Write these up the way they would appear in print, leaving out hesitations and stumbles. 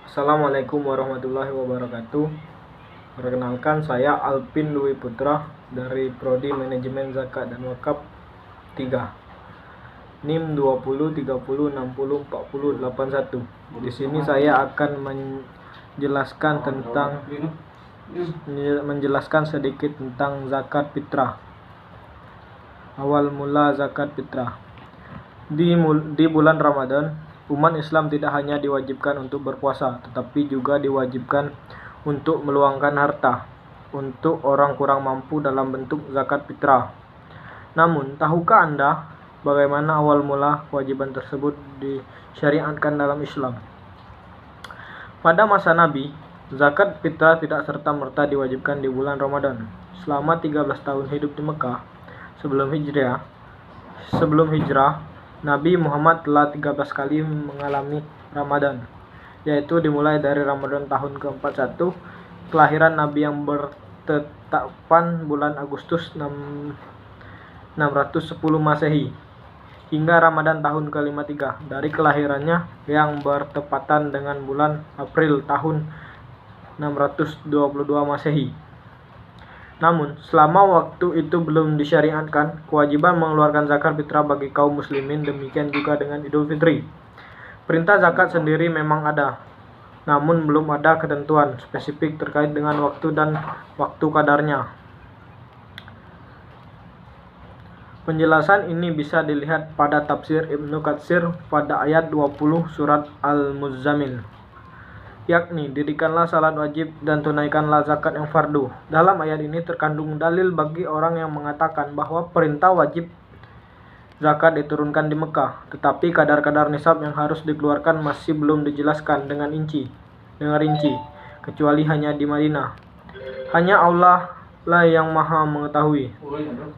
Assalamualaikum warahmatullahi wabarakatuh. Perkenalkan, saya Alpin Dwi Putra dari Prodi Manajemen Zakat dan Wakaf 3, NIM 2030604081. Di sini saya akan menjelaskan sedikit tentang zakat fitrah. Awal mula zakat fitrah. Di bulan Ramadan, umat Islam tidak hanya diwajibkan untuk berpuasa, tetapi juga diwajibkan untuk meluangkan harta untuk orang kurang mampu dalam bentuk zakat fitrah. Namun, tahukah Anda bagaimana awal mula kewajiban tersebut disyariatkan dalam Islam? Pada masa Nabi, zakat fitrah tidak serta-merta diwajibkan di bulan Ramadan. Selama 13 tahun hidup di Mekah sebelum hijrah, Nabi Muhammad telah 13 kali mengalami Ramadan, yaitu dimulai dari Ramadan tahun ke-41 kelahiran Nabi yang bertetapan bulan Agustus 610 Masehi hingga Ramadan tahun ke-53 dari kelahirannya yang bertepatan dengan bulan April tahun 622 Masehi. Namun, selama waktu itu belum disyariatkan kewajiban mengeluarkan zakat fitrah bagi kaum muslimin, demikian juga dengan Idul Fitri. Perintah zakat sendiri memang ada, namun belum ada ketentuan spesifik terkait dengan waktu dan waktu kadarnya. Penjelasan ini bisa dilihat pada tafsir Ibnu Katsir pada ayat 20 surat Al-Muzammil, yakni dirikanlah salat wajib dan tunaikanlah zakat yang fardu. Dalam ayat ini terkandung dalil bagi orang yang mengatakan bahwa perintah wajib zakat diturunkan di Mekah, tetapi kadar-kadar nisab yang harus dikeluarkan masih belum dijelaskan dengan rinci, kecuali hanya di Madinah. Hanya Allah lah yang maha mengetahui.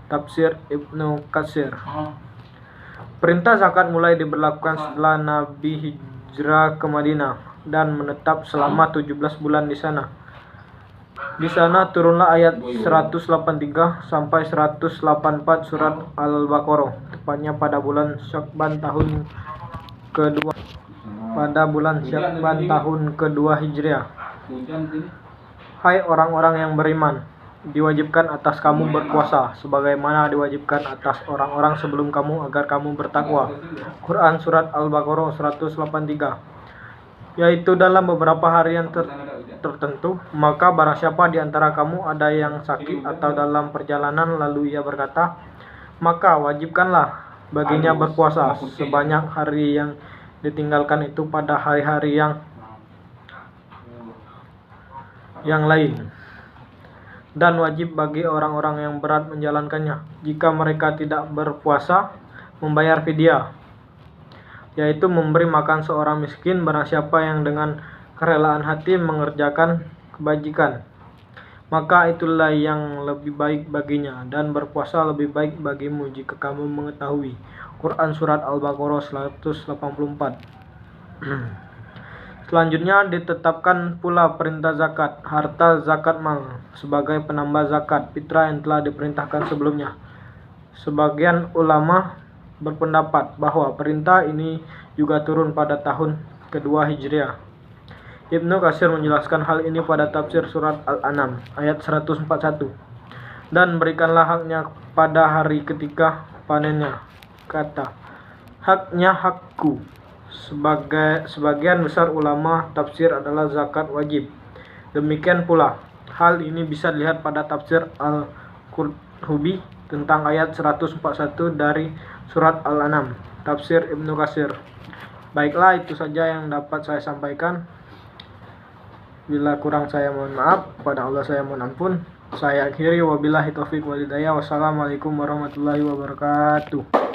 Tafsir Ibnu Katsir. Perintah zakat mulai diberlakukan setelah Nabi hijrah ke Madinah dan menetap selama 17 bulan di sana. Di sana turunlah ayat 183 sampai 184 surat Al-Baqarah, tepatnya pada bulan Syakban tahun kedua Hijriah. Hai orang-orang yang beriman, diwajibkan atas kamu berpuasa sebagaimana diwajibkan atas orang-orang sebelum kamu agar kamu bertakwa. Quran surat Al-Baqarah 183. Yaitu dalam beberapa hari yang tertentu, maka barang siapa di antara kamu ada yang sakit atau dalam perjalanan lalu ia berkata, maka wajibkanlah baginya berpuasa sebanyak hari yang ditinggalkan itu pada hari-hari yang lain, dan wajib bagi orang-orang yang berat menjalankannya jika mereka tidak berpuasa membayar fidyah, yaitu memberi makan seorang miskin barang siapa yang dengan kerelaan hati mengerjakan kebajikan, maka itulah yang lebih baik baginya, dan berpuasa lebih baik bagimu jika kamu mengetahui. Quran surat Al-Baqarah 184. Selanjutnya ditetapkan pula perintah zakat, harta zakat mal, sebagai penambah zakat fitrah yang telah diperintahkan sebelumnya. Sebagian ulama berpendapat bahwa perintah ini juga turun pada tahun kedua Hijriah. Ibnu Katsir menjelaskan hal ini pada tafsir surat Al-An'am ayat 141. Dan berikanlah haknya pada hari ketika panennya. Kata, haknya hakku. Sebagian besar ulama tafsir adalah zakat wajib. Demikian pula hal ini bisa dilihat pada tafsir Al-Qurtubi tentang ayat 141 dari surat Al-An'am, tafsir Ibnu Katsir. Baiklah, itu saja yang dapat saya sampaikan. Bila kurang saya mohon maaf, pada Allah saya mohon ampun. Saya akhiri, wabillahi taufiq wal hidayah. Wassalamualaikum warahmatullahi wabarakatuh.